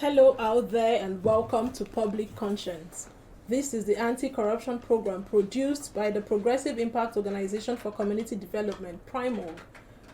Hello out there and welcome to Public Conscience. This is the anti-corruption program produced by the Progressive Impact Organization for Community Development, PRIMOG.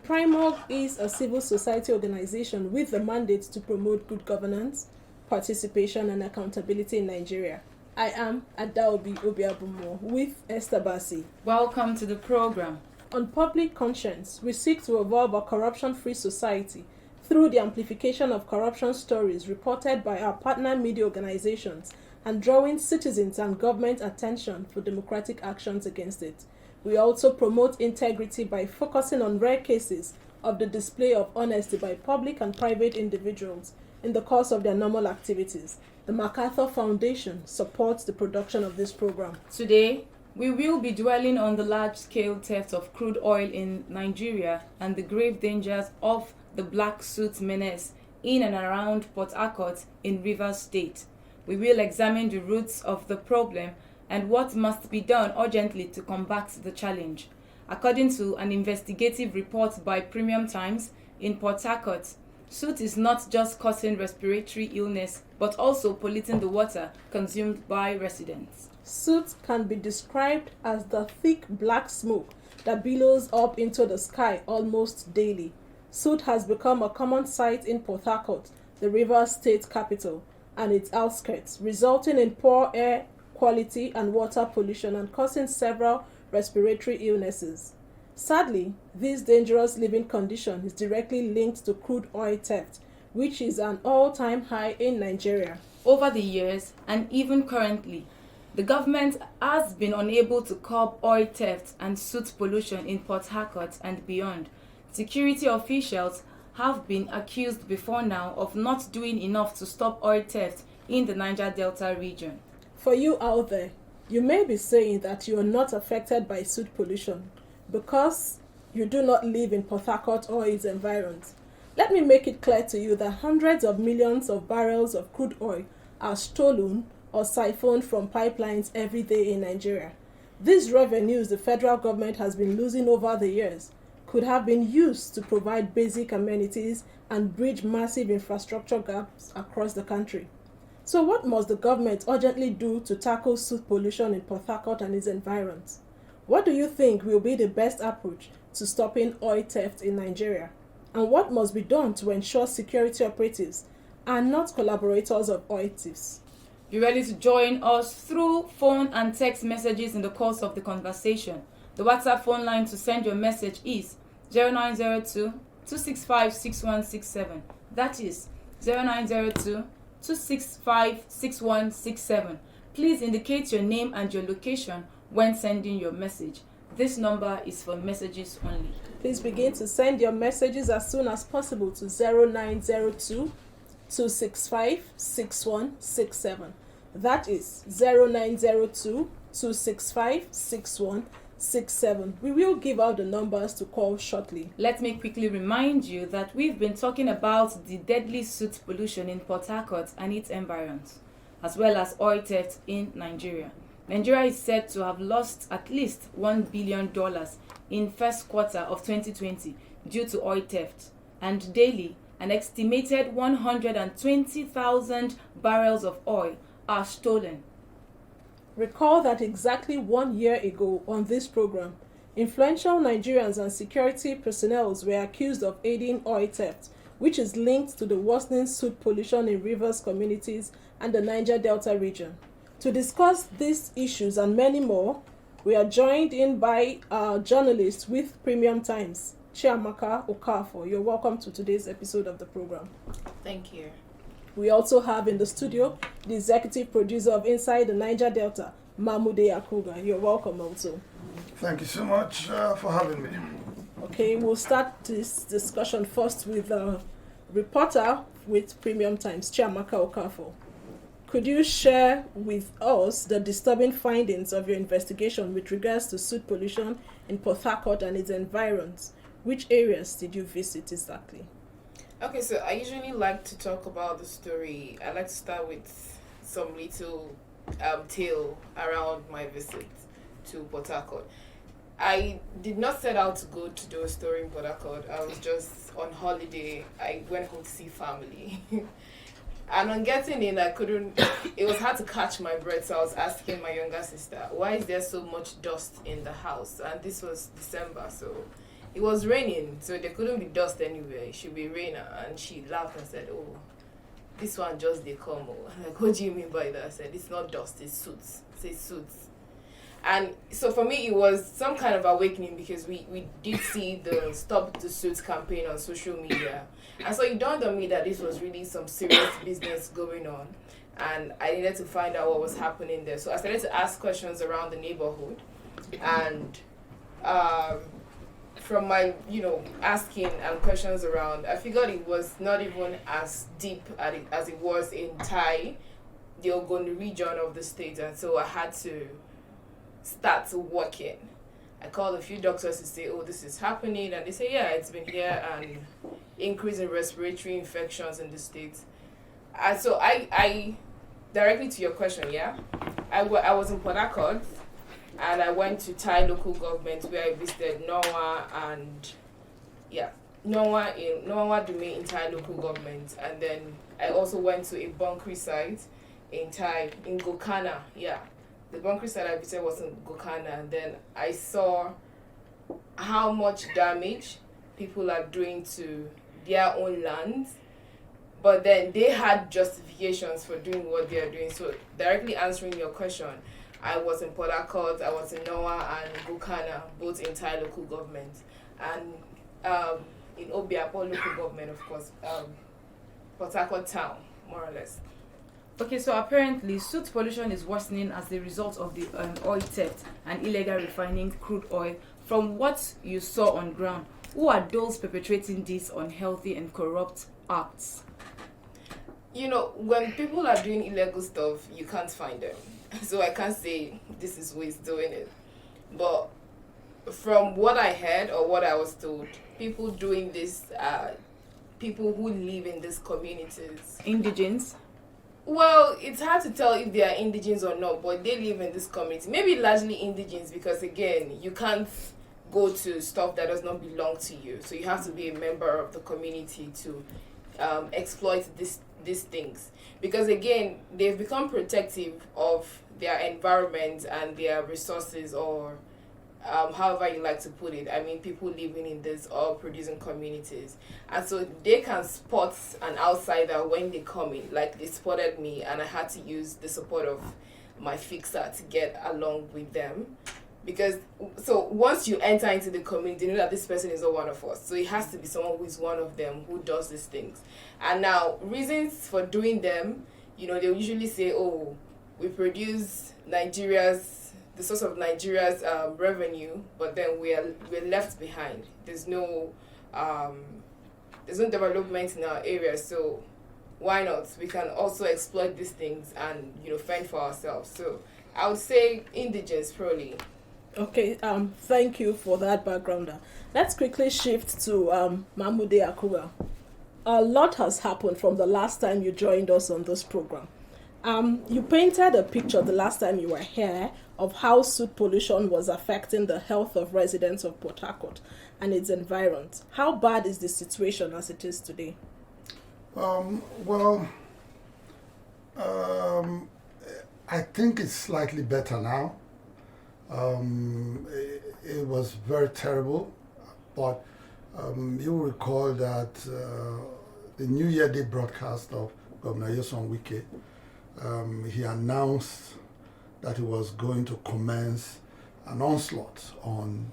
PRIMOG is a civil society organization with the mandate to promote good governance, participation and accountability in Nigeria. I am Adaobi Obiabumo with Esther Bassi. Welcome to the program. On Public Conscience, we seek to evolve a corruption-free society through the amplification of corruption stories reported by our partner media organizations and drawing citizens and government attention for democratic actions against it. We also promote integrity by focusing on rare cases of the display of honesty by public and private individuals in the course of their normal activities. The MacArthur Foundation supports the production of this program. Today, we will be dwelling on the large-scale theft of crude oil in Nigeria and the grave dangers of the Black Soot menace in and around Port Harcourt in Rivers State. We will examine the roots of the problem and what must be done urgently to combat the challenge. According to an investigative report by Premium Times, in Port Harcourt, soot is not just causing respiratory illness but also polluting the water consumed by residents. Soot can be described as the thick black smoke that billows up into the sky almost daily. Soot has become a common sight in Port Harcourt, the Rivers State capital, and its outskirts, resulting in poor air quality and water pollution and causing several respiratory illnesses. Sadly, this dangerous living condition is directly linked to crude oil theft, which is an all-time high in Nigeria. Over the years, and even currently, the government has been unable to curb oil theft and soot pollution in Port Harcourt and beyond. Security officials have been accused before now of not doing enough to stop oil theft in the Niger Delta region. For you out there, you may be saying that you are not affected by soot pollution because you do not live in Port Harcourt or its environs. Let me make it clear to you that hundreds of millions of barrels of crude oil are stolen or siphoned from pipelines every day in Nigeria. These revenues the federal government has been losing over the years could have been used to provide basic amenities and bridge massive infrastructure gaps across the country. So what must the government urgently do to tackle soot pollution in Port Harcourt and its environs? What do you think will be the best approach to stopping oil theft in Nigeria? And what must be done to ensure security operatives are not collaborators of oil thieves? Be ready to join us through phone and text messages in the course of the conversation. The WhatsApp phone line to send your message is 0902-265-6167. That is 0902-265-6167. Please indicate your name and your location when sending your message. This number is for messages only. Please begin to send your messages as soon as possible to 0902-265-6167. That is 0902-265-6167. We will give out the numbers to call shortly. Let me quickly remind you that we've been talking about the deadly soot pollution in Port Harcourt and its environs, as well as oil theft in Nigeria. Nigeria is said to have lost at least $1 billion in first quarter of 2020 due to oil theft, and daily an estimated 120,000 barrels of oil are stolen. Recall that exactly 1 year ago on this program, influential Nigerians and security personnel were accused of aiding oil theft, which is linked to the worsening soot pollution in rivers communities and the Niger Delta region. To discuss these issues and many more, we are joined in by our journalist with Premium Times, Chiamaka Okafor. You're welcome to today's episode of the program. Thank you. We also have in the studio the executive producer of Inside the Niger Delta, Mahmoud Yakuga. You're welcome also. Thank you so much for having me. Okay, we'll start this discussion first with a reporter with Premium Times, Chiamaka Okafor. Could you share with us the disturbing findings of your investigation with regards to soot pollution in Port Harcourt and its environs? Which areas did you visit exactly? Okay, so I usually like to talk about the story. I like to start with some little tale around my visit to Port Harcourt. I did not set out to go to do a story in Port Harcourt. I was just on holiday. I went home to see family. And on getting in, it was hard to catch my breath, so I was asking my younger sister, why is there so much dust in the house? And this was December, so it was raining, so there couldn't be dust anywhere. It should be rain. And she laughed and said, oh, this one just they come. Oh. I'm like, what do you mean by that? I said, it's not dust, it's soot. Say soot. And so for me, it was some kind of awakening because we did see the Stop the Soot campaign on social media. And so it dawned on me that this was really some serious business going on. And I needed to find out what was happening there. So I started to ask questions around the neighborhood. And from my, asking and questions around, I figured it was not even as deep as it was in Tai, the Ogoni region of the state. And so I had to start working. I called a few doctors to say, oh, this is happening. And they say, yeah, it's been here, and increase in respiratory infections in the state. And so I directly to your question, yeah, I was in Port Harcourt, and I went to Thai local government where I visited Norwa and, Norwa Dume in Thai local government. And then I also went to a bunkering site in Gokana, yeah. The bunkering site I visited was in Gokana, and then I saw how much damage people are doing to their own lands, but then they had justifications for doing what they are doing. So directly answering your question, I was in Port Harcourt, I was in Noah and Gokana, both in Thai local government, and in Obiapo local government, of course, Port Harcourt town, more or less. Okay, so apparently soot pollution is worsening as the result of the oil theft and illegal refining crude oil. From what you saw on ground, who are those perpetrating these unhealthy and corrupt acts? When people are doing illegal stuff, you can't find them. So I can't say this is who is doing it. But from what I heard or what I was told, people doing this are people who live in these communities. Indigens? Well, it's hard to tell if they are indigens or not, but they live in this community. Maybe largely indigens because, again, you can't go to stuff that does not belong to you. So you have to be a member of the community to exploit these things. Because, again, they've become protective of their environment and their resources, or however you like to put it. I mean, people living in these oil producing communities. And so they can spot an outsider when they come in. Like, they spotted me, and I had to use the support of my fixer to get along with them. Because, so once you enter into the community, you know that this person is not one of us. So it has to be someone who is one of them who does these things. And now, reasons for doing them, they'll usually say, oh, we produce the source of Nigeria's revenue, but then we're left behind. There's no development in our area, so why not? We can also exploit these things and fend for ourselves. So I would say indigents probably. Okay, thank you for that backgrounder. Let's quickly shift to Mahmoudi Akuba. A lot has happened from the last time you joined us on this program. You painted a picture the last time you were here of how soot pollution was affecting the health of residents of Port Harcourt and its environs. How bad is the situation as it is today? I think it's slightly better now. It was very terrible, but you will recall that the New Year Day broadcast of Governor Nyesom Wike, he announced that he was going to commence an onslaught on,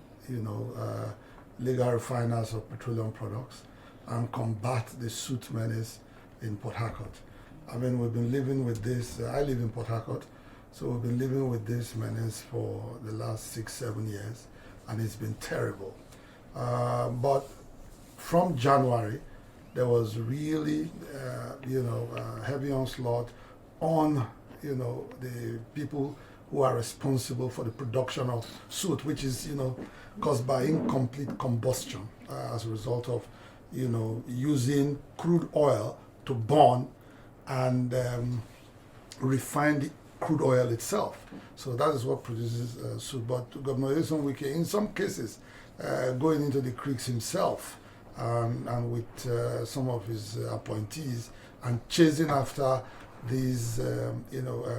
legal refiners of petroleum products and combat the soot menace in Port Harcourt. I mean, we've been living with this. I live in Port Harcourt, so we've been living with this menace for the last 6-7 years, and it's been terrible. But from January, there was really, heavy onslaught on, the people who are responsible for the production of soot, which is, caused by incomplete combustion as a result of, using crude oil to burn and refine the crude oil itself. So that is what produces soot. But Governor Nyesom Wike, in some cases, going into the creeks himself and with some of his appointees, and chasing after these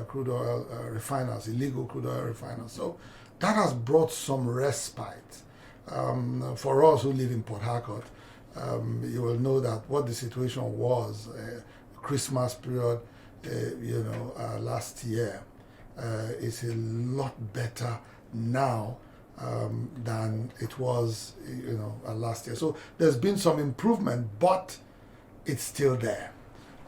crude oil refiners, illegal crude oil refiners. So that has brought some respite for us who live in Port Harcourt. You will know that what the situation was Christmas period, last year is a lot better now than it was, last year. So there's been some improvement, but it's still there.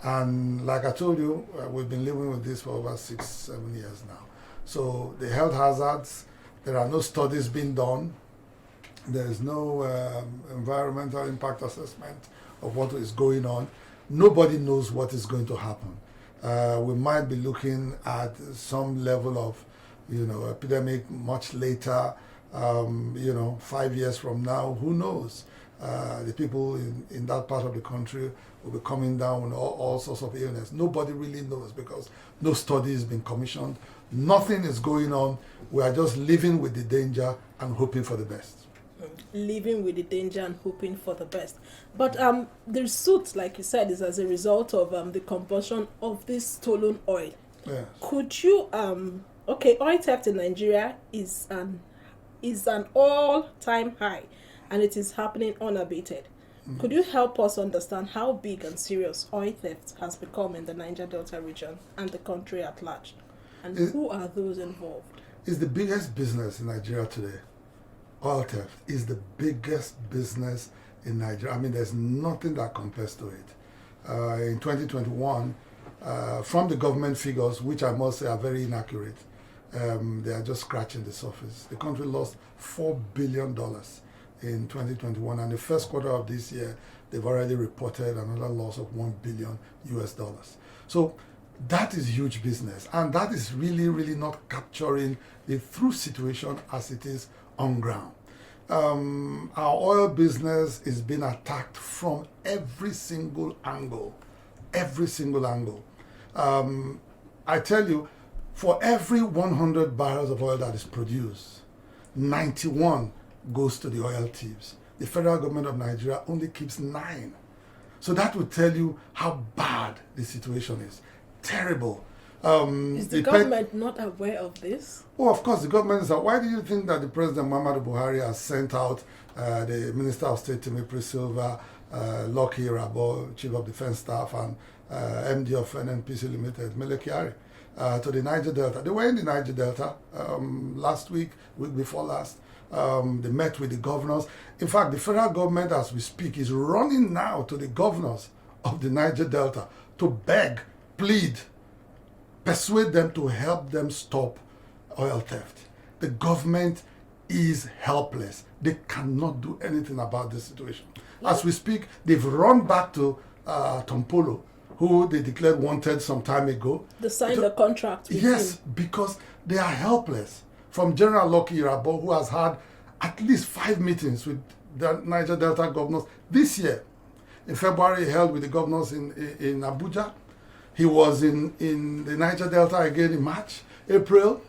And like I told you, we've been living with this for over 6-7 years now. So the health hazards, there are no studies being done. There is no environmental impact assessment of what is going on. Nobody knows what is going to happen. We might be looking at some level of, epidemic much later, 5 years from now, who knows? The people in that part of the country will be coming down with all sorts of illness. Nobody really knows because no study has been commissioned. Nothing is going on. We are just living with the danger and hoping for the best. Living with the danger and hoping for the best. But the soot, like you said, is as a result of the combustion of this stolen oil. Yes. Could you oil theft in Nigeria is an all-time high, and it is happening unabated. Mm-hmm. Could you help us understand how big and serious oil theft has become in the Niger Delta region and the country at large? And who are those involved? It's the biggest business in Nigeria today. Oil theft is the biggest business in Nigeria. I mean, there's nothing that compares to it. In 2021, from the government figures, which I must say are very inaccurate, they are just scratching the surface. The country lost $4 billion in 2021, and the first quarter of this year, they've already reported another loss of $1 billion US. So that is huge business, and that is really, really not capturing the true situation as it is on ground. Our oil business is being attacked from every single angle. I tell you, for every 100 barrels of oil that is produced, 91 goes to the oil thieves. The federal government of Nigeria only keeps 9. So that would tell you how bad the situation is. Terrible. Is the government not aware of this? Oh, of course, the government is. Why do you think that the President Muhammadu Buhari has sent out the Minister of State Timothy Silva, Lucky Rabo, Chief of Defense Staff, and MD of NNPC Limited, Mele Kyari, to the Niger Delta? They were in the Niger Delta last week before last. They met with the governors. In fact, the federal government, as we speak, is running now to the governors of the Niger Delta to beg, plead, persuade them to help them stop oil theft. The government is helpless. They cannot do anything about this situation. As we speak, they've run back to Tompolo, who they declared wanted some time ago. They signed a contract with Yes, him. because they are helpless. From General Lucky Rabo, who has had at least 5 meetings with the Niger Delta governors this year. In February, he held with the governors in Abuja. He was in the Niger Delta again in March, April,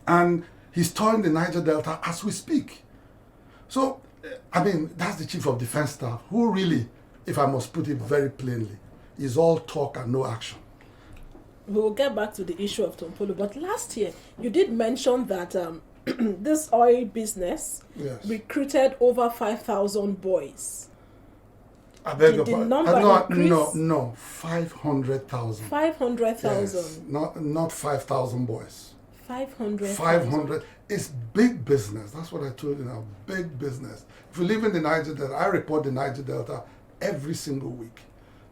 and he's touring the Niger Delta as we speak. So, I mean, that's the Chief of Defense Staff, who really, if I must put it very plainly, is all talk and no action. We will get back to the issue of Tompolo, but last year you did mention that this oil business recruited over 5,000 boys. I beg your The pardon. number No, 500,000. 500,000. Yes, not 5,000 boys. 500,000. 500. It's big business. That's what I told you now. Big business. If you live in the Niger Delta, I report the Niger Delta every single week.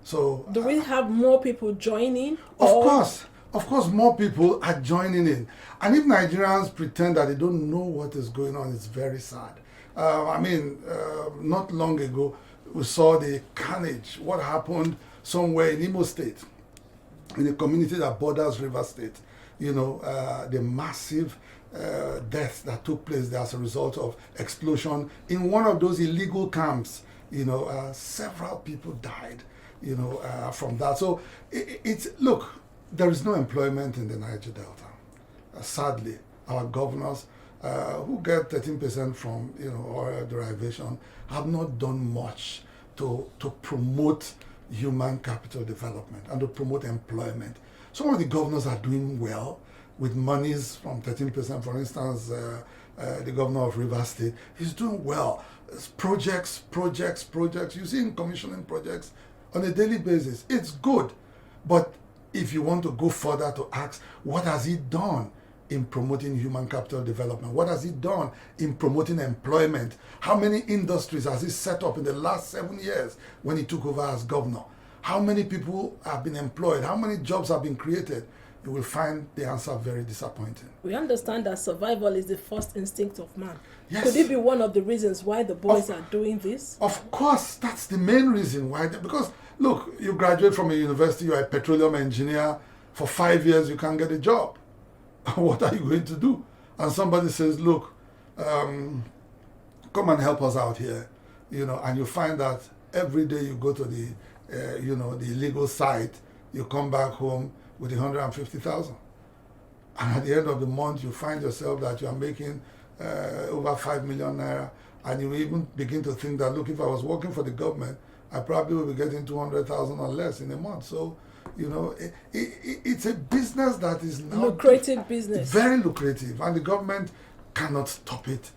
So do we have more people joining? Of course, more people are joining in. And if Nigerians pretend that they don't know what is going on, it's very sad. Not long ago, we saw the carnage. What happened somewhere in Imo State, in a community that borders River State. The massive deaths that took place there as a result of explosion in one of those illegal camps. Several people died. From that. So look, there is no employment in the Niger Delta. Sadly, our governors who get 13% from oil derivation have not done much to promote human capital development and to promote employment. Some of the governors are doing well with monies from 13%. For instance, the governor of Rivers State is doing well. It's projects. You see him commissioning projects on a daily basis. It's good. But if you want to go further to ask, what has he done in promoting human capital development? What has he done in promoting employment? How many industries has he set up in the last 7 years when he took over as governor? How many people have been employed? How many jobs have been created? You will find the answer very disappointing. We understand that survival is the first instinct of man. Yes. Could it be one of the reasons why the boys are doing this? Of course, that's the main reason why. Because, look, you graduate from a university, you're a petroleum engineer. For 5 years, you can't get a job. What are you going to do? And somebody says, look, come and help us out here. And you find that every day you go to the illegal site, you come back home with 150,000. And at the end of the month, you find yourself that you are making over 5 million naira. And you even begin to think that, look, if I was working for the government, I probably would be getting 200,000 or less in a month. So, it's a business that is now lucrative business. Very lucrative. And the government cannot stop it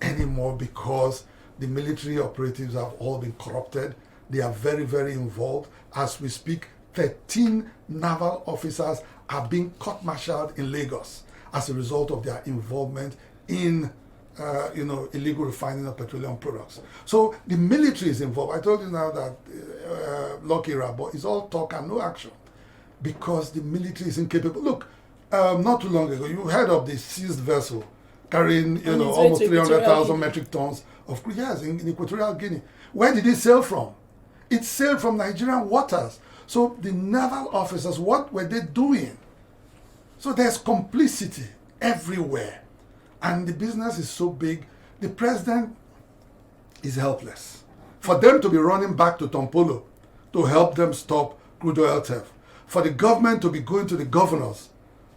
anymore because the military operatives have all been corrupted. They are very, very involved. As we speak, 13 naval officers are being court-martialed in Lagos as a result of their involvement in illegal refining of petroleum products. So the military is involved. I told you now that Lucky Rabo is all talk and no action because the military is incapable. Look, not too long ago, you heard of the seized vessel carrying almost 300,000 metric tons of crude. Yes, in Equatorial Guinea. Where did it sail from? It sailed from Nigerian waters. So the naval officers, what were they doing? So there's complicity everywhere. And the business is so big, the president is helpless. For them to be running back to Tompolo to help them stop crude oil theft, for the government to be going to the governors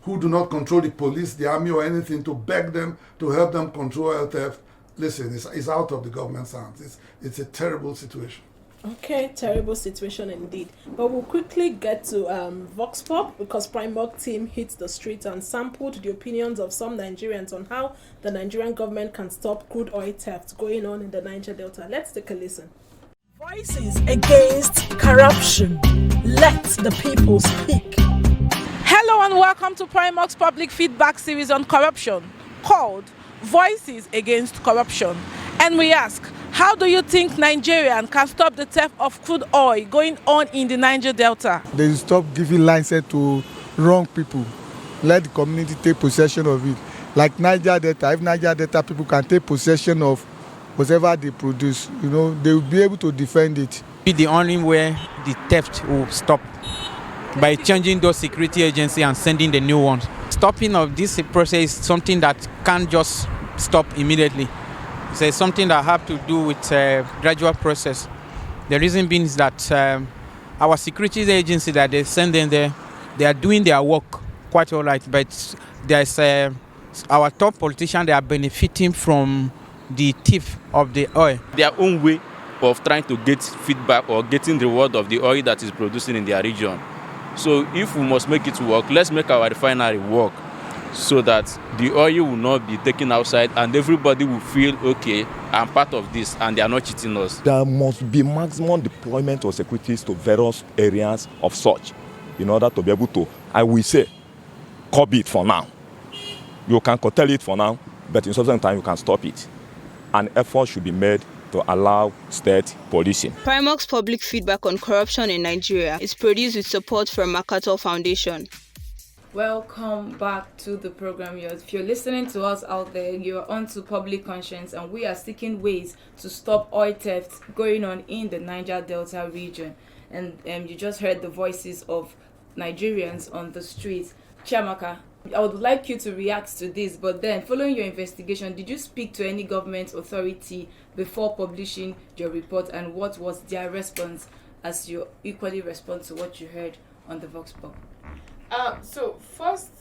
who do not control the police, the army or anything to beg them to help them control oil theft, listen, it's out of the government's hands. It's a terrible situation. Okay, terrible situation indeed. But we'll quickly get to Vox Pop because Primark team hit the streets and sampled the opinions of some Nigerians on how the Nigerian government can stop crude oil theft going on in the Niger Delta. Let's take a listen. Voices against corruption. Let the people speak. Hello and welcome to Primark's public feedback series on corruption called Voices Against Corruption. And we ask, how do you think Nigerians can stop the theft of crude oil going on in the Niger Delta? They stop giving license to wrong people. Let the community take possession of it. Like Niger Delta, if Niger Delta people can take possession of whatever they produce, they will be able to defend it. Be the only way the theft will stop by changing those security agencies and sending the new ones. Stopping of this process is something that can't just stop immediately. It's something that have to do with a gradual process. The reason being is that our security agency that they send in there, they are doing their work quite all right, but there's our top politicians, they are benefiting from the thief of the oil. Their own way of trying to get feedback or getting the reward of the oil that is producing in their region. So if we must make it work, let's make our refinery work so that the oil will not be taken outside and everybody will feel, okay, I'm part of this and they are not cheating us. There must be maximum deployment of securities to various areas of such in order to be able to, I will say, curb it for now. You can curtail it for now, but in certain time you can stop it. An effort should be made to allow state policing. Primark's public feedback on corruption in Nigeria is produced with support from MacArthur Foundation. Welcome back to the program. If you're listening to us out there, you're onto Public Conscience, and we are seeking ways to stop oil theft going on in the Niger Delta region. And you just heard the voices of Nigerians on the streets. Chiamaka, I would like you to react to this, but then following your investigation, did you speak to any government authority before publishing your report, and what was their response as you equally respond to what you heard on the Vox Pop? So first,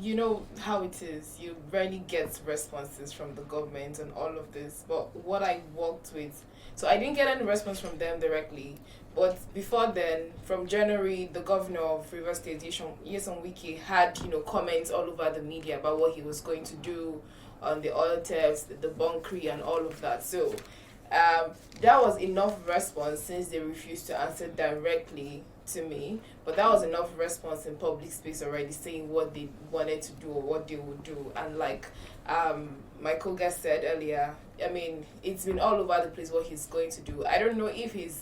you know how it is. You rarely get responses from the government and all of this. But what I worked with, so I didn't get any response from them directly. But before then, from January, the governor of Rivers State, Nyesom Wike, had comments all over the media about what he was going to do on the oil thefts, the bunkering, and all of that. So that was enough response, since they refused to answer directly to me. But that was enough response in public space already, saying what they wanted to do or what they would do. And like my co-guest said earlier, I mean, it's been all over the place what he's going to do. I don't know if his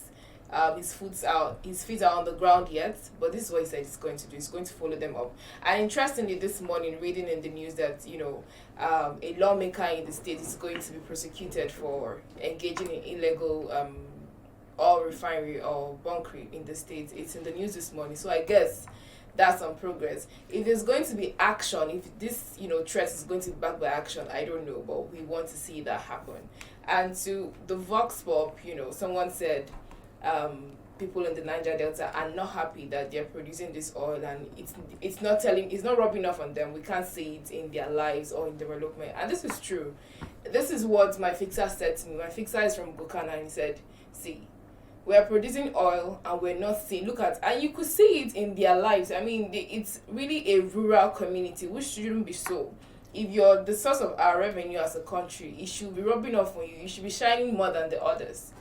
feet are on the ground yet, but this is what he said he's going to do. He's going to follow them up. And interestingly, this morning, reading in the news that a lawmaker in the state is going to be prosecuted for engaging in illegal oil refinery or bunkering in the state. It's in the news this morning, so I guess that's some progress. If there's going to be action, if this threat is going to be backed by action, I don't know, but we want to see that happen. And to the Vox Pop, someone said people in the Niger Delta are not happy that they're producing this oil, and it's not rubbing off on them. We can't see it in their lives or in development. And this is true. This is what my fixer said to me. My fixer is from Bukana, and he said, see, we are producing oil and we're not seeing, and you could see it in their lives. I mean, it's really a rural community, which shouldn't be so. If you're the source of our revenue as a country, it should be rubbing off on you. You should be shining more than the others.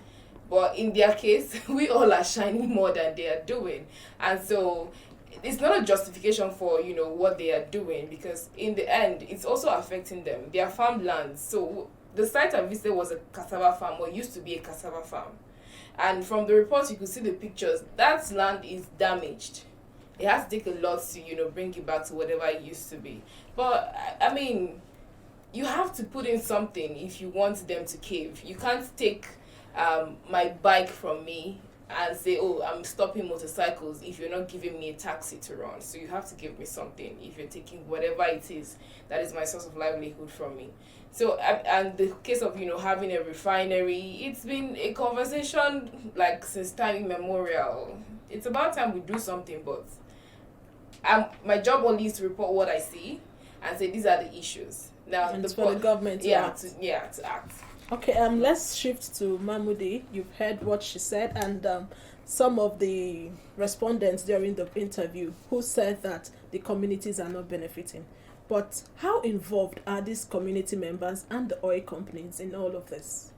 But in their case, we all are shining more than they are doing. And so it's not a justification for, what they are doing, because in the end, it's also affecting them, their farmlands. So the site I visited was a cassava farm, or used to be a cassava farm. And from the reports, you could see the pictures. That land is damaged. It has to take a lot to, bring it back to whatever it used to be. But, I mean, you have to put in something if you want them to cave. You can't take my bike from me and say, oh, I'm stopping motorcycles if you're not giving me a taxi to run. So you have to give me something if you're taking whatever it is that is my source of livelihood from me. So, and the case of, having a refinery, it's been a conversation since time immemorial. It's about time we do something, but my job only is to report what I see and say these are the issues. Now, and it's for the government to act. To act. Okay, let's shift to Mahmoudi. You've heard what she said, and some of the respondents during the interview who said that the communities are not benefiting. But how involved are these community members and the oil companies in all of this?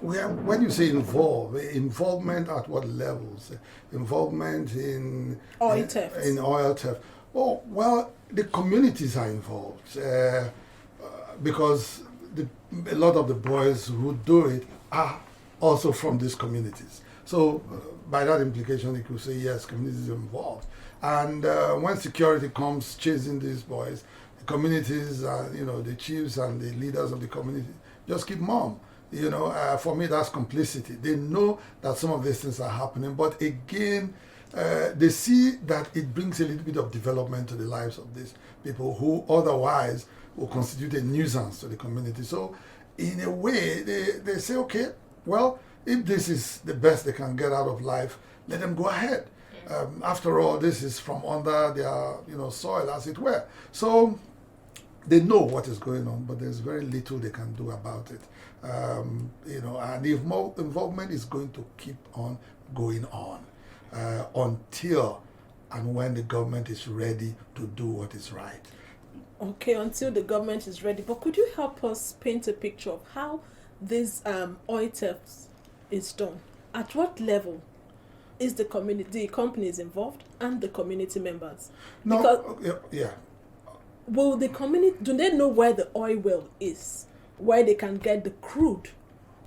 When you say involvement at what levels? Involvement in oil theft. In oil theft. Oh, well, the communities are involved because a lot of the boys who do it are also from these communities. So by that implication, you could say, yes, communities are involved. And when security comes chasing these boys, the communities, the chiefs and the leaders of the community just keep mum. For me, that's complicity. They know that some of these things are happening, but again, they see that it brings a little bit of development to the lives of these people who otherwise will constitute a nuisance to the community. So in a way, they say, okay, well, if this is the best they can get out of life, let them go ahead. After all, this is from under their soil, as it were. So they know what is going on, but there's very little they can do about it. And the involvement is going to keep on going on until and when the government is ready to do what is right. Okay, until the government is ready. But could you help us paint a picture of how this oil theft is done? At what level is the companies involved and the community members? No, yeah. Will the community, do they know where the oil well is, where they can get the crude?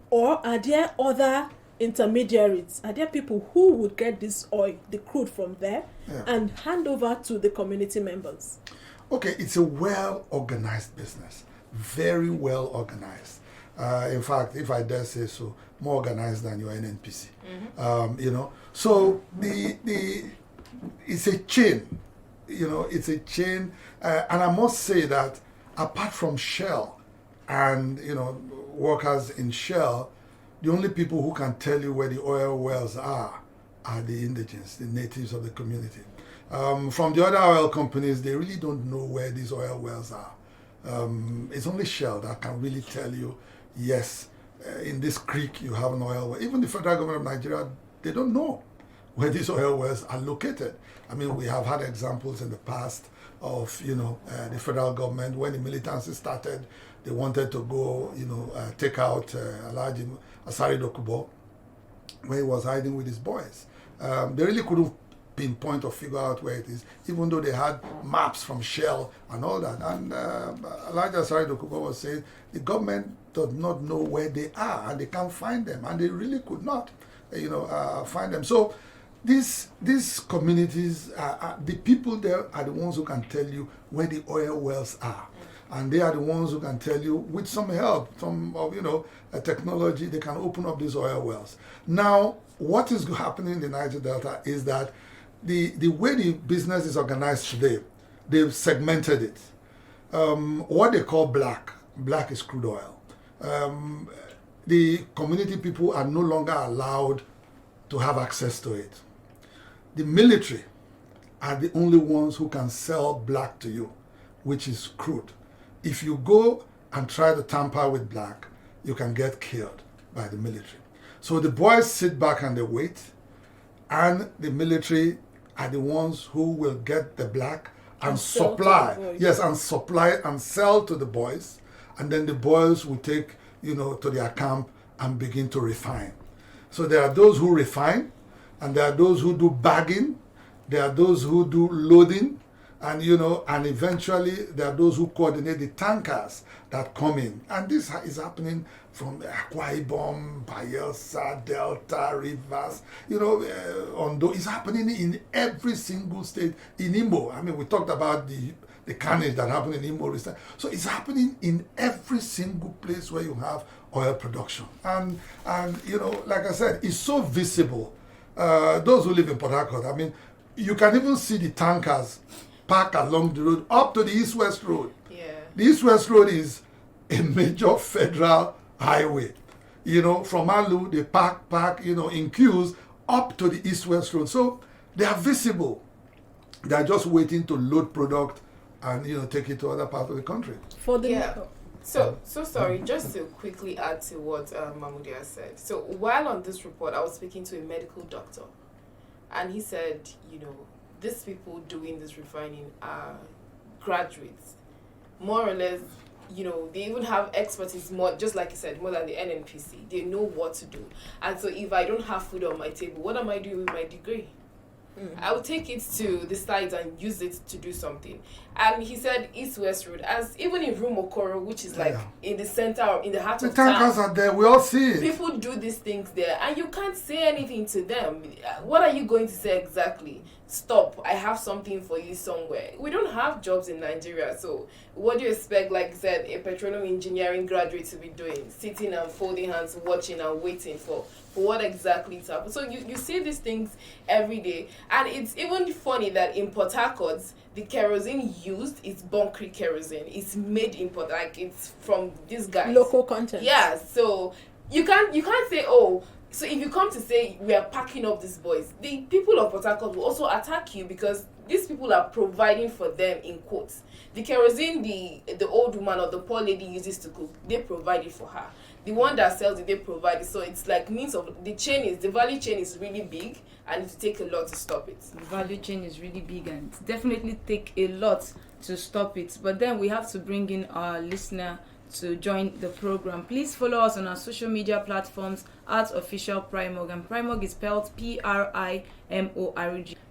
Or are there other intermediaries? Are there people who would get this oil, the crude from there, and hand over to the community members? Okay, it's a well-organized business, very well organized. In fact, if I dare say so, more organized than your NNPC. Mm-hmm. So it's a chain. It's a chain, and I must say that apart from Shell and workers in Shell, the only people who can tell you where the oil wells are the indigents, the natives of the community. From the other oil companies, they really don't know where these oil wells are. It's only Shell that can really tell you, yes, in this creek you have an oil well. Even the federal government of Nigeria, they don't know where these oil wells are located. I mean, we have had examples in the past of, the federal government, when the militancy started, they wanted to go, take out Alhaji Asari Dokubo, where he was hiding with his boys. They really couldn't pinpoint or figure out where it is, even though they had maps from Shell and all that. And Alhaji Asari Dokubo was saying the government does not know where they are and they can't find them, and they really could not, find them. So these communities, the people there are the ones who can tell you where the oil wells are. And they are the ones who can tell you, with some help, technology, they can open up these oil wells. Now, what is happening in the Niger Delta is that the way the business is organized today, they've segmented it. What they call black is crude oil. The community people are no longer allowed to have access to it. The military are the only ones who can sell black to you, which is crude. If you go and try to tamper with black, you can get killed by the military. So the boys sit back and they wait, and the military are the ones who will get the black and supply. Yes, and supply and sell to the boys, and then the boys will take, to their camp and begin to refine. So there are those who refine, and there are those who do bagging, there are those who do loading, and and eventually there are those who coordinate the tankers that come in. And this is happening from Akwa Ibom, Bayelsa, Delta, Rivers, Ondo. It's happening in every single state. In Imo, I mean, we talked about the carnage that happened in Imo recently. So it's happening in every single place where you have oil production. And like I said, it's so visible. Those who live in Port Harcourt, I mean, you can even see the tankers park along the road up to the East-West Road. Yeah. The East-West Road is a major federal highway. From Alu, they park, in queues up to the East-West Road. So they are visible. They are just waiting to load product and, take it to other parts of the country. So sorry, just to quickly add to what Mahmudia said. So while on this report, I was speaking to a medical doctor, and he said, these people doing this refining are graduates, more or less. They even have expertise more, just like you said, more than the NNPC. They know what to do. And so if I don't have food on my table, what am I doing with my degree? I will take it to the sides and use it to do something. And he said East-West Road, as even in Rumokoro, which is like in the center or in the heart of town. The tankers are there, we all see it. People do these things there, and you can't say anything to them. What are you going to say exactly? Stop, I have something for you somewhere. We don't have jobs in Nigeria, so what do you expect, like I said, a petroleum engineering graduate to be doing? Sitting and folding hands, watching and waiting for what exactly to happen. So you see these things every day. And it's even funny that in Port Harcourt, the kerosene used is bunkering kerosene. It's made in Port, like it's from these guys. Local content. Yeah, so you can't say, oh, so if you come to say we are packing up these boys, the people of Port Harcourt will also attack you because these people are providing for them, in quotes. The kerosene the old woman or the poor lady uses to cook, they provide it for her. The one that sells it, they provide it. So it's like means of the value chain is really big, and it take a lot to stop it. The value chain is really big, and it definitely take a lot to stop it. But then we have to bring in our listener to join the program. Please follow us on our social media platforms at official Primorg, and Primorg is spelled PRIMORG.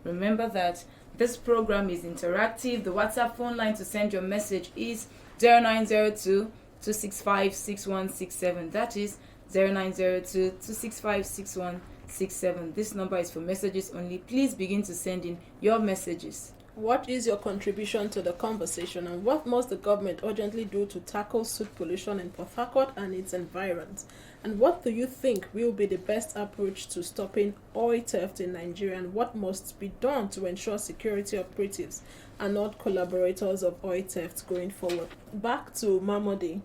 Remember that this program is interactive. The WhatsApp phone line to send your message is 0902-265-6167. That is 0902-265-6167. This number is for messages only. Please begin to send in your messages. What is your contribution to the conversation, and what must the government urgently do to tackle soot pollution in Port Harcourt and its environs? And what do you think will be the best approach to stopping oil theft in Nigeria, and what must be done to ensure security operatives are not collaborators of oil theft going forward? Back to Mamodi.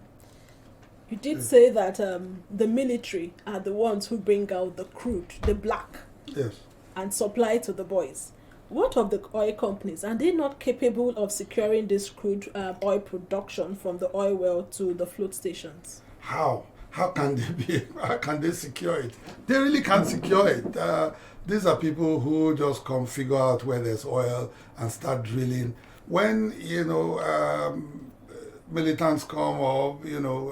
You did say that the military are the ones who bring out the crude, the black, yes, and supply to the boys. What of the oil companies? Are they not capable of securing this crude oil production from the oil well to the float stations? How? How can they be? How can they secure it? They really can't secure it. These are people who just come figure out where there's oil and start drilling. When militants come or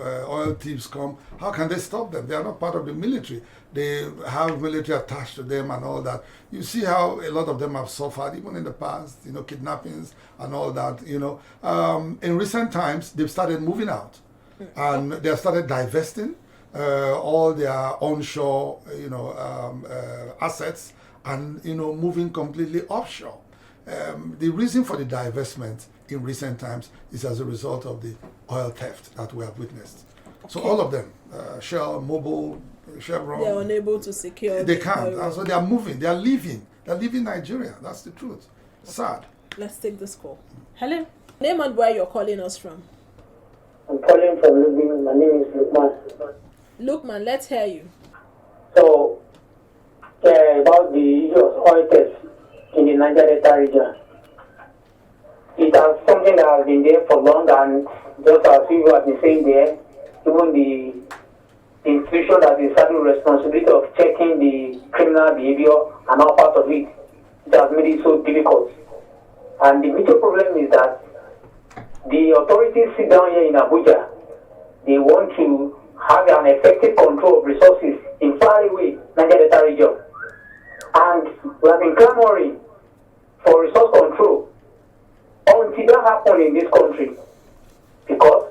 oil thieves come, how can they stop them? They are not part of the military. They have military attached to them and all that. You see how a lot of them have suffered even in the past, kidnappings and all that. In recent times they've started moving out and they have started divesting all their onshore assets and moving completely offshore. The reason for the divestment in recent times is as a result of the oil theft that we have witnessed. So all of them, Shell, Mobil, Chevron, they are unable to secure. They can't. And so they are moving. They are leaving. They are leaving Nigeria. That's the truth. Sad. Let's take this call. Hello. Name and where you're calling us from. I'm calling from Lubin. My name is Lukman. Lukman, let's hear you. So, about the issue of oil theft in the Niger Delta region. It has something that has been there for long, and just as you have been saying there, even the institution that is having responsibility of checking the criminal behavior and all part of it, it has made it so difficult. And the major problem is that the authorities sit down here in Abuja. They want to have an effective control of resources in faraway Niger Delta region. And we have been clamoring for resource control until that happened in this country, because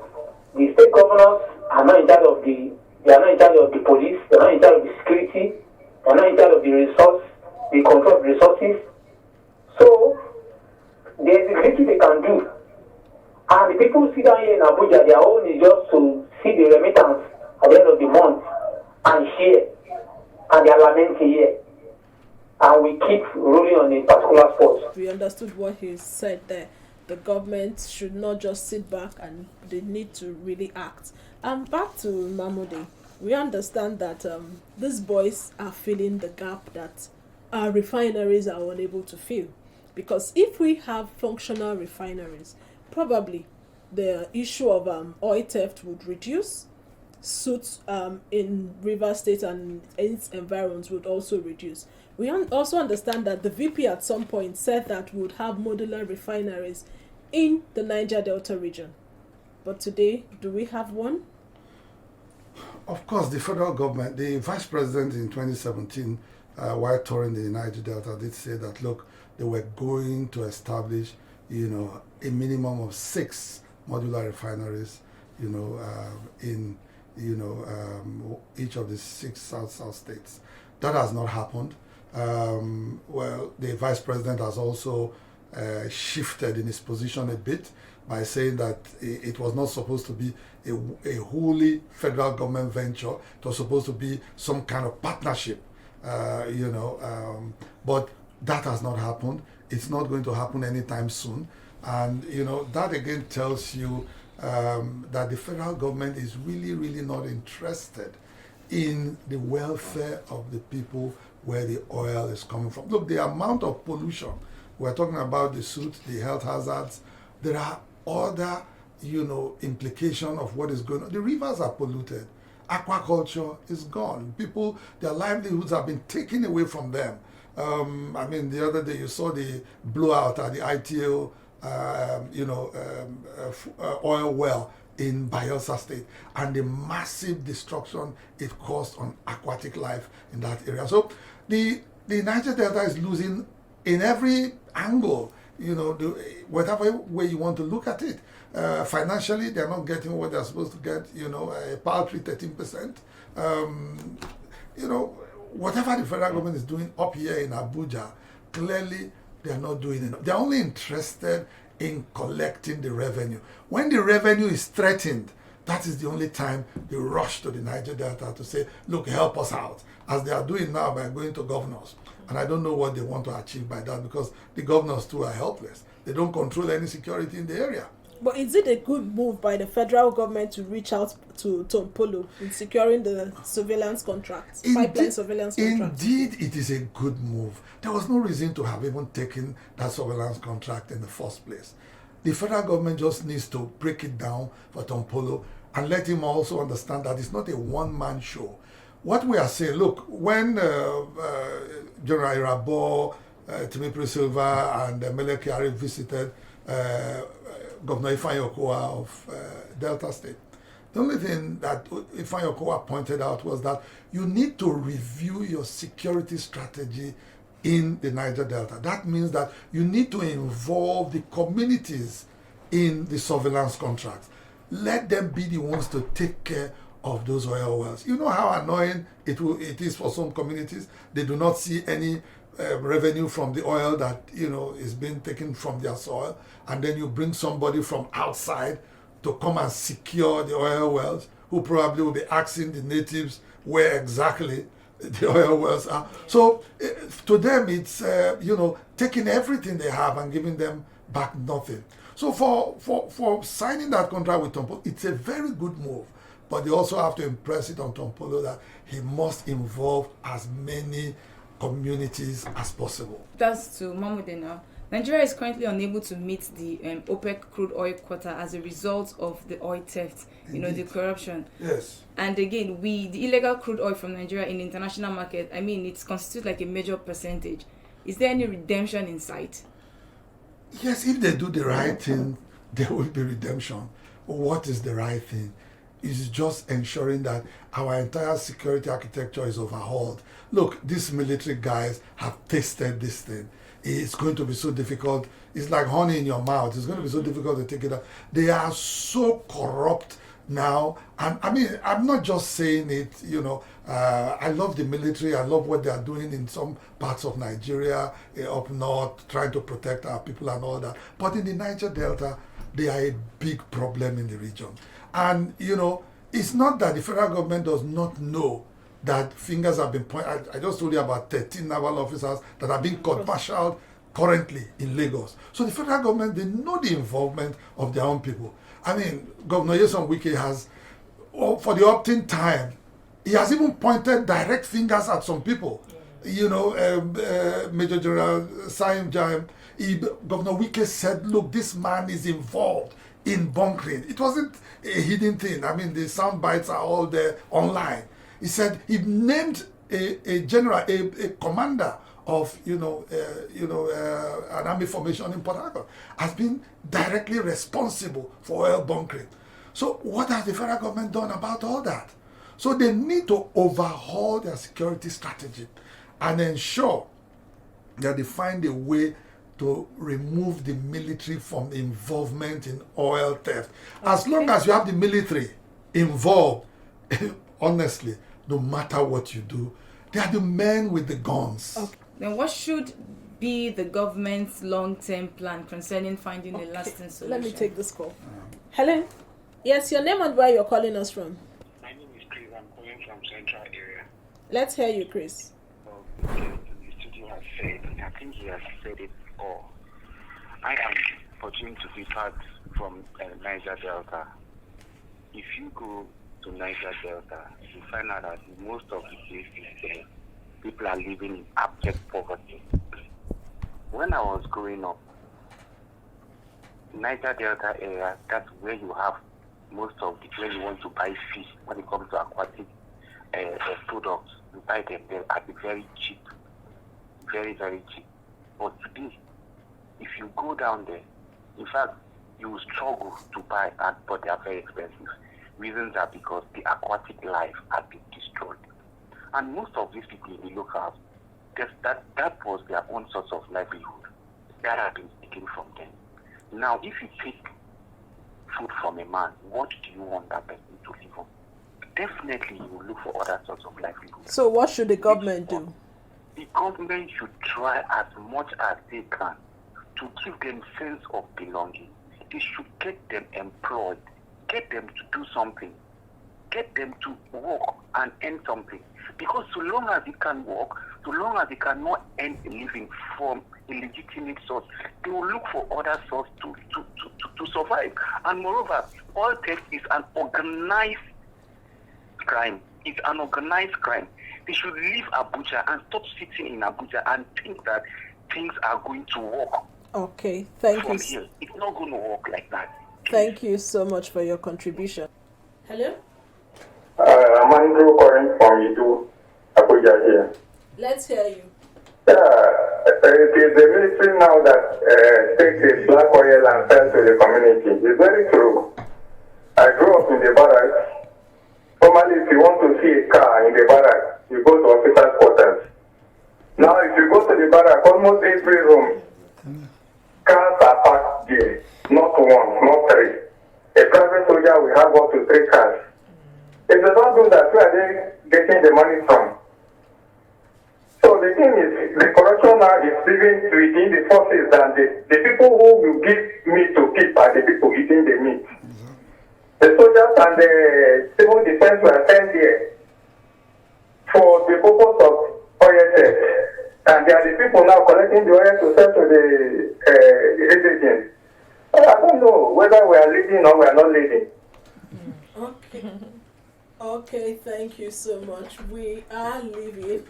the state governors are not in charge of the police, they are not in charge of the security, they are not in charge of the control of resources. So there is little they can do. And the people sit down here in Abuja, their own is just to see the remittance at the end of the month and share, and they are lamenting here. And we keep rolling on a particular spot. We understood what he said there. The government should not just sit back and they need to really act. And back to Mahmoudi, we understand that these boys are filling the gap that our refineries are unable to fill. Because if we have functional refineries, probably the issue of oil theft would reduce. Soot in River State and its environs would also reduce. We also understand that the VP at some point said that we would have modular refineries in the Niger Delta region. But today, do we have one? Of course, the federal government, the vice president in 2017, while touring the Niger Delta, did say that, look, they were going to establish, a minimum of 6 modular refineries, in, each of the 6 South states. That has not happened. Well, the vice president has also shifted in his position a bit by saying that it was not supposed to be a wholly federal government venture. It was supposed to be some kind of partnership, but that has not happened. It's not going to happen anytime soon. And, that again tells you that the federal government is really, really not interested in the welfare of the people where the oil is coming from. Look, the amount of pollution, we're talking about the soot, the health hazards, there are other, implications of what is going on. The rivers are polluted. Aquaculture is gone. People, their livelihoods have been taken away from them. The other day you saw the blowout at the ITO, oil well in Bayelsa State, and the massive destruction it caused on aquatic life in that area. So the Niger Delta is losing in every angle, whatever way you want to look at it. Financially, they're not getting what they're supposed to get, a paltry 13%. Whatever the federal government is doing up here in Abuja, clearly they're not doing enough. They're only interested in collecting the revenue. When the revenue is threatened, that is the only time they rush to the Niger Delta to say, look, help us out, as they are doing now by going to governors. And I don't know what they want to achieve by that, because the governors too are helpless. They don't control any security in the area. But is it a good move by the federal government to reach out to Tompolo in securing the surveillance contracts, pipeline surveillance contracts? Indeed, it is a good move. There was no reason to have even taken that surveillance contract in the first place. The federal government just needs to break it down for Tompolo and let him also understand that it's not a one-man show. What we are saying, look, when General Irabo, Timothy Silva, and Mele Kyari visited Governor Ifeanyi Okowa of Delta State, the only thing that Ifeanyi Okowa pointed out was that you need to review your security strategy in the Niger Delta. That means that you need to involve the communities in the surveillance contracts. Let them be the ones to take care of those oil wells. You know how annoying it is for some communities. They do not see any revenue from the oil that is being taken from their soil, and then you bring somebody from outside to come and secure the oil wells, who probably will be asking the natives where exactly the oil wells are. So to them, it's taking everything they have and giving them back nothing. So for signing that contract with Tompolo, it's a very good move. But they also have to impress it on Tompolo that he must involve as many communities as possible. That's to Mahmoud now. Nigeria is currently unable to meet the OPEC crude oil quota as a result of the oil theft, the corruption. Yes. And again, the illegal crude oil from Nigeria in the international market, it constitutes like a major percentage. Is there any redemption in sight? Yes, if they do the right thing, there will be redemption. What is the right thing? It's just ensuring that our entire security architecture is overhauled. Look, these military guys have tasted this thing. It's going to be so difficult. It's like honey in your mouth. It's going to be so difficult to take it out. They are so corrupt now. And I'm not just saying it, I love the military. I love what they are doing in some parts of Nigeria, up north, trying to protect our people and all that. But in the Niger Delta, they are a big problem in the region. And, it's not that the federal government does not know that fingers have been pointed. I just told you about 13 naval officers that are being court-martialed currently in Lagos. So the federal government, they know the involvement of their own people. Governor Nyesom Wike has, for the opt-in time, he has even pointed direct fingers at some people. Major General Saim Jaim, Governor Wike said, look, this man is involved in bunkering. It wasn't a hidden thing. The sound bites are all there online. He said he named a general, a commander of an army formation in Port Harcourt has been directly responsible for oil bunkering. So what has the federal government done about all that? So they need to overhaul their security strategy and ensure that they find a way to remove the military from involvement in oil theft. As long as you have the military involved, honestly, no matter what you do, they are the men with the guns. Okay. Then what should be the government's long-term plan concerning finding a lasting solution? Let me take this call. Hello? Yes, your name and where you're calling us from. My name is Chris. I'm calling from Central area. Let's hear you, Chris. The studio has said, I think he has said it all. I am fortunate to be part from Niger Delta. If you go to Niger Delta, you find out that most of the places there, people are living in abject poverty. When I was growing up, Niger Delta area, that's where you have most of the, where you want to buy fish when it comes to aquatic products. You buy them there at the very cheap. Very, very cheap. But today, if you go down there, in fact, you will struggle to buy, but they are very expensive. Reasons are because the aquatic life has been destroyed. And most of these people in the locals, that was their own source of livelihood. That has been taken from them. Now, if you take food from a man, what do you want that person to live on? Definitely, you will look for other sorts of livelihood. So what should the government do? The government should try as much as they can to give them sense of belonging. They should get them employed, get them to do something, get them to work and earn something. Because so long as you can work, So long as they cannot earn a living from a legitimate source, they will look for other source to survive. And moreover, oil theft is an organized crime. It's an organized crime. They should leave Abuja and stop sitting in Abuja and think that things are going to work. Okay, thank from you. Here. It's not going to work like that. Thank you so much for your contribution. Hello? I'm Andrew calling from Idu, Abuja here. Let's hear you. It is the military now that takes the black oil and sells to the community. It's very true. I grew up in the barracks. Normally, if you want to see a car in the barracks, you go to officers' quarters. Now, if you go to the barracks, almost every room, cars are parked there. Not one, not three. A private soldier will have up to 3 cars. If they don't do that, where are they getting the money from? So the thing is, the corruption now is living within the forces, and the people who will give meat to keep are the people eating the meat. The soldiers and the civil defense were sent there for the purpose of oil theft, and they are the people now collecting the oil to sell to the agents. I don't know whether we are leading or we are not leading. Okay. Okay, thank you so much. We are leaving.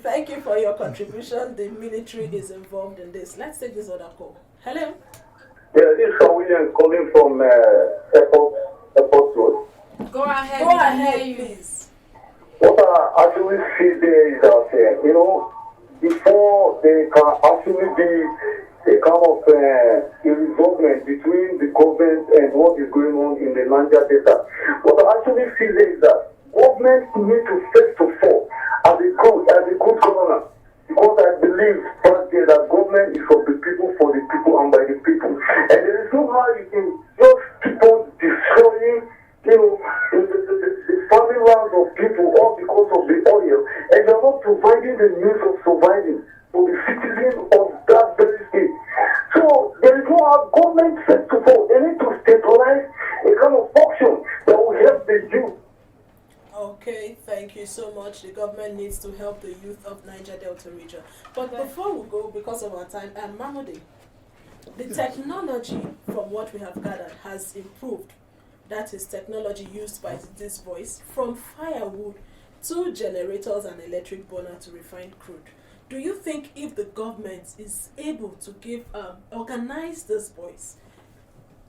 Thank you for your contribution. The military is involved in this. Let's take this other call. Hello? Yeah, this is Sean Williams calling from Airport Road. Go ahead. Go ahead, please. What I actually see there is that, before there can actually be a kind of involvement between the government and what is going on in the Niger Delta. What I actually feel is that government need to first of all as a good governor, because I believe firstly that government is of the people, for the people, and by the people. And there is no how you can just keep on destroying the farming lands of people all because of the oil, and you're not providing the means of surviving for the citizens of that very state. So there is no government first of all. They need to stabilize a kind of function that will help the youth. Okay, thank you so much. The government needs to help the youth of Niger Delta region. But before we go, because of our time, Mahmoudi, the technology, from what we have gathered, has improved. That is technology used by this voice, from firewood to generators and electric burner to refine crude. Do you think if the government is able to give organize this voice,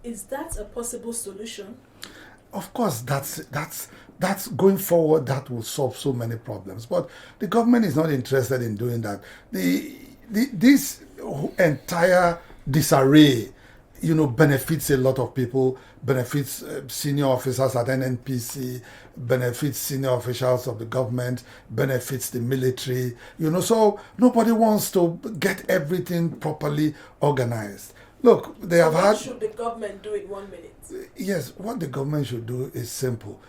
is that a possible solution? Of course, that's going forward. That will solve so many problems. But the government is not interested in doing that. This entire disarray, benefits a lot of people, benefits senior officers at NNPC, benefits senior officials of the government, benefits the military, so nobody wants to get everything properly organized. Look, they have had... What should the government do in 1 minute? Yes, what the government should do is simple.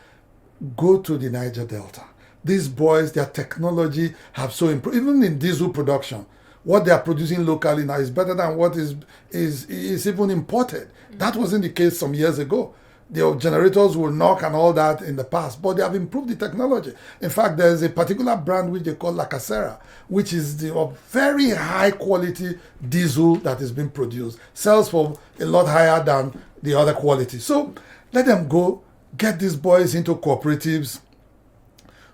Go to the Niger Delta. These boys, their technology have so improved, even in diesel production. What they are producing locally now is better than what is even imported. That wasn't the case some years ago. The generators will knock and all that in the past, but they have improved the technology. In fact, there's a particular brand which they call La Casera, which is the very high quality diesel that is being produced, sells for a lot higher than the other quality. So let them go, get these boys into cooperatives,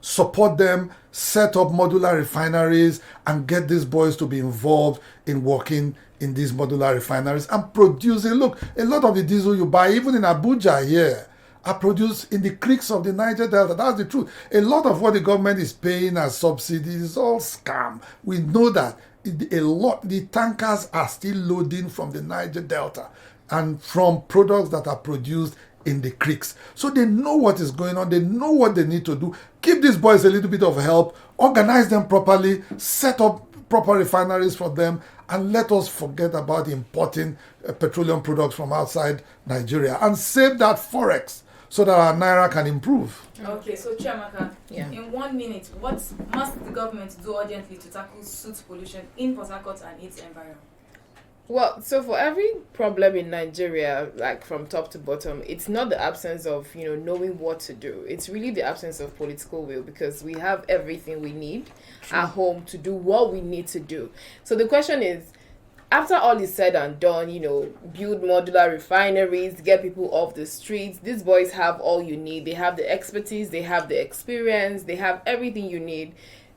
support them, set up modular refineries, and get these boys to be involved in working in these modular refineries and producing. Look, a lot of the diesel you buy, even in Abuja here, are produced in the creeks of the Niger Delta. That's the truth. A lot of what the government is paying as subsidies is all scam. We know that. The tankers are still loading from the Niger Delta and from products that are produced in the creeks. So they know what is going on. They know what they need to do. Give these boys a little bit of help, organize them properly, set up proper refineries for them, and let us forget about importing petroleum products from outside Nigeria and save that forex so that our naira can improve. Okay, so Chiamaka, in 1 minute, what must the government do urgently to tackle soot pollution in Port Harcourt and its environment? Well, so for every problem in Nigeria, like from top to bottom, it's not the absence of, knowing what to do. It's really the absence of political will, because we have everything we need at home to do what we need to do. So the question is, after all is said and done, build modular refineries, get people off the streets. These boys have all you need. They have the expertise, they have the experience, they have everything you need.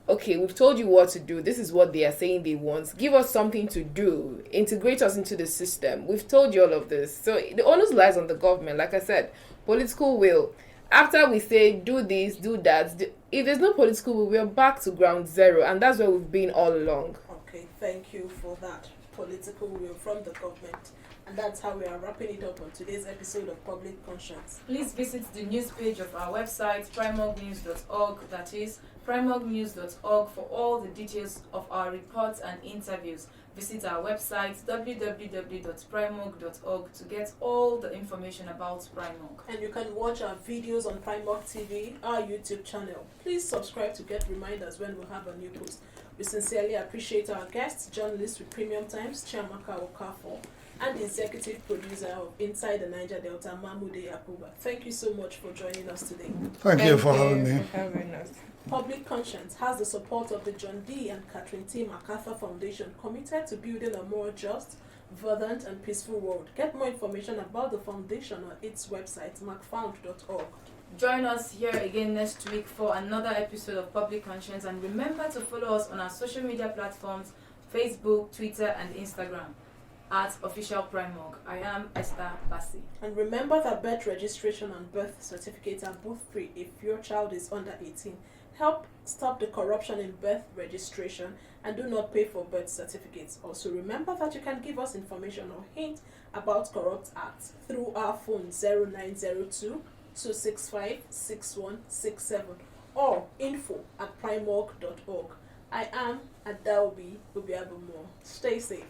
Okay, we've told you what to do. This is what they are saying they want. Give us something to do. Integrate us into the system. We've told you all of this. So the onus lies on the government. Like I said, political will. After we say do this, do that, if there's no political will, we're back to ground zero. And that's where we've been all along. Okay, thank you for that political will from the government. And that's how we are wrapping it up on today's episode of Public Conscience. Please visit the news page of our website, primognews.org, that is primognews.org, for all the details of our reports and interviews. Visit our website, www.primog.org, to get all the information about Primog. And you can watch our videos on Primog TV, our YouTube channel. Please subscribe to get reminders when we have a new post. We sincerely appreciate our guests, journalists with Premium Times, Chiamaka Okafor, and the executive producer of Inside the Niger Delta, Mahmoud Yakuba. Thank you so much for joining us today. Thank you for having me. Public Conscience has the support of the John D. and Catherine T. MacArthur Foundation, committed to building a more just, verdant, and peaceful world. Get more information about the foundation on its website, macfound.org. Join us here again next week for another episode of Public Conscience, and remember to follow us on our social media platforms, Facebook, Twitter, and Instagram at Official Primog. I am Esther Bassi. And remember that birth registration and birth certificates are both free if your child is under 18. Help stop the corruption in birth registration and do not pay for birth certificates. Also remember that you can give us information or hint about corrupt acts through our phone 0902-265-6167 or info@primog.org. I am Adaobi Obiabumo. Stay safe.